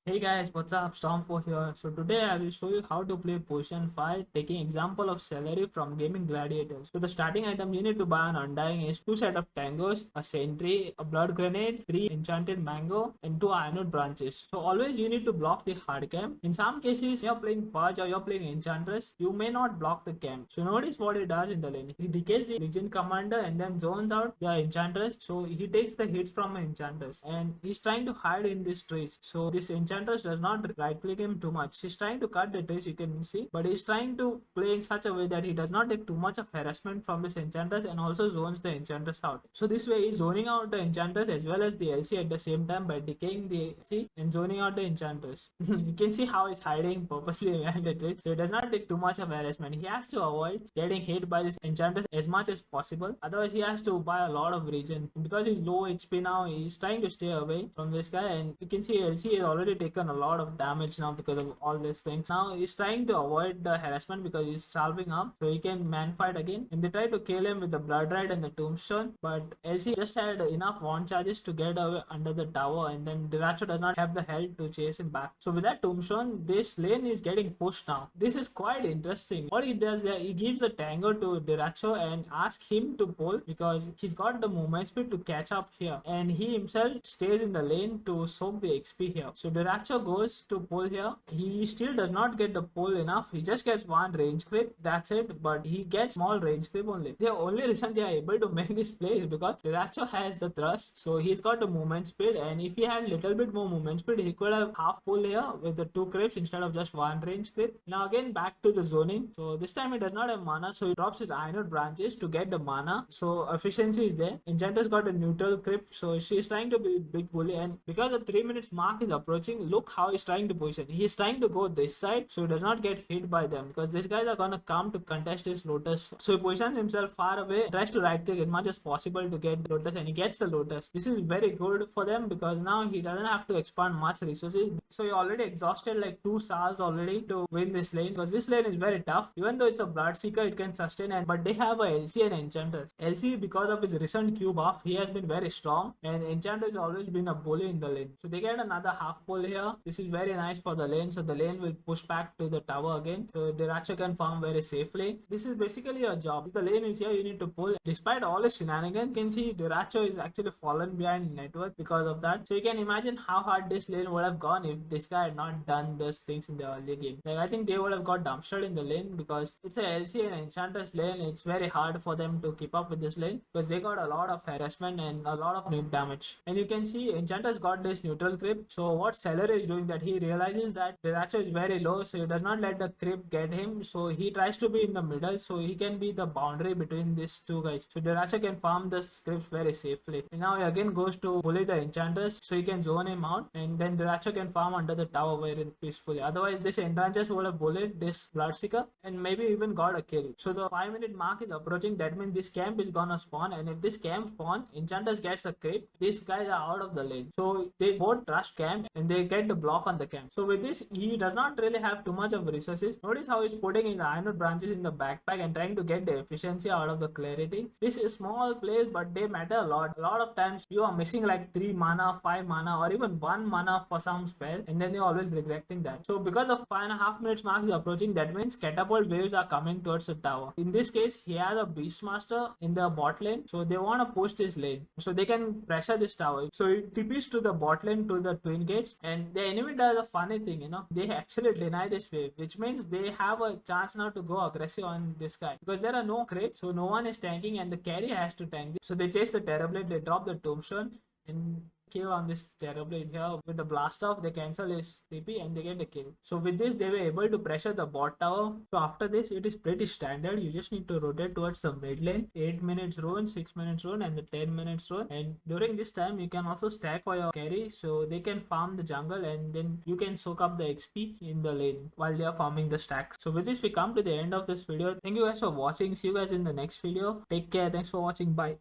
Hey guys, what's up? Storm4 here. So today I will show you how to play Position 5 taking example of Seleri from Gaming Gladiators. So the starting item you need to buy on Undying is 2 set of tangos, a sentry, a blood grenade, 3 enchanted mango and 2 ironwood branches. So always you need to block the hard camp. In some cases you're playing Purge or you're playing Enchantress, you may not block the camp. So notice what he does in the lane. He decays the Legion Commander and then zones out the Enchantress. So he takes the hits from Enchantress and he's trying to hide in this trees. So this Enchantress does not right click him too much. He's trying to cut the trees, you can see, but he's trying to play in such a way that he does not take too much of harassment from this Enchantress and also zones the Enchantress out. So this way he's zoning out the Enchantress as well as the LC at the same time by decaying the LC and zoning out the Enchantress. You can see how he's hiding purposely behind the tree, so it does not take too much of harassment. He has to avoid getting hit by this Enchantress as much as possible, otherwise he has to buy a lot of regen. Because he's low HP now, he's trying to stay away from this guy, and you can see LC has already taken a lot of damage now because of all these things. Now he's trying to avoid the harassment because he's salving up so he can man fight again, and they try to kill him with the blood ride and the tombstone, but LC just had enough wand charges to get away under the tower, and then Diracho does not have the health to chase him back. So with that tombstone, this lane is getting pushed now. This is quite interesting. What he does there, he gives the tango to Diracho and asks him to pull because he's got the movement speed to catch up here, and he himself stays in the lane to soak the XP here. So Diracho goes to pull here. He still does not get the pull enough. He just gets one range creep, that's it, but he gets small range creep only. The only reason they are able to make this play is because Diracho has the thrust, so he's got the movement speed, and if he had little bit more movement speed, he could have half pull here with the 2 creeps instead of just 1 range creep. Now again back to the zoning. So this time he does not have mana, so he drops his ironwood branches to get the mana. So efficiency is there. Enchantress got a neutral creep, so she's trying to be big bully, and because the 3 minutes mark is approaching, look how he's trying to position. He's trying to go this side so he does not get hit by them, because these guys are gonna come to contest his lotus. So he positions himself far away, tries to right click as much as possible to get the lotus, and he gets the lotus. This is very good for them because now he doesn't have to expand much resources. So he already exhausted like 2 stars already to win this lane, because this lane is very tough. Even though it's a Bloodseeker, it can sustain, but they have a LC and Enchantress. LC, because of his recent Q buff, he has been very strong, and Enchantress has always been a bully in the lane. So they get another half pull here. This is very nice for the lane, so the lane will push back to the tower again, so Diracho can farm very safely. This is basically a job. If the lane is here, you need to pull. Despite all his shenanigans, you can see Diracho is actually fallen behind network because of that. So you can imagine how hard this lane would have gone if this guy had not done those things in the early game. Like, I think they would have got dumpstered in the lane because it's a LC and Enchantress lane. It's very hard for them to keep up with this lane because they got a lot of harassment and a lot of nuke damage. And you can see Enchantress got this neutral creep. So what Seleri is doing, that he realizes that Diracho is very low, so he does not let the creep get him. So he tries to be in the middle so he can be the boundary between these two guys. So Diracho can farm the scripts very safely. And now he again goes to bully the Enchantress so he can zone him out, and then Diracho can farm under the tower very peacefully. Otherwise this Enchantress would have bullied this Bloodseeker and maybe even got a kill. So the 5-minute mark is approaching. That means this camp is gonna spawn, and if this camp spawn, Enchantress gets a creep, these guys are out of the lane. So they both trust camp and they get the block on the camp. So with this, he does not really have too much of resources. Notice how he's putting his ironwood branches in the backpack and trying to get the efficiency out of the clarity. This is small plays, but they matter a lot. A lot of times you are missing like 3 mana, 5 mana, or even 1 mana for some spell, and then you're always regretting that. So because of 5.5 minutes mark is approaching, that means catapult waves are coming towards the tower. In this case, he has a Beastmaster in the bot lane, so they want to push this lane so they can pressure this tower. So he TPs to the bot lane to the twin gates, and the enemy does a funny thing, they actually deny this wave, which means they have a chance now to go aggressive on this guy because there are no creeps, so no one is tanking, and the carry has to tank this. So they chase the Terrorblade, they drop the tombstone and kill on this Terrorblade here. With the blast off, they cancel his TP and they get the kill. So with this, they were able to pressure the bot tower. So after this, it is pretty standard. You just need to rotate towards the mid lane. 8 minutes rune, 6 minutes rune, and the 10 minutes rune. And during this time, you can also stack for your carry, so they can farm the jungle, and then you can soak up the XP in the lane while they are farming the stack. So with this, we come to the end of this video. Thank you guys for watching. See you guys in the next video. Take care. Thanks for watching. Bye.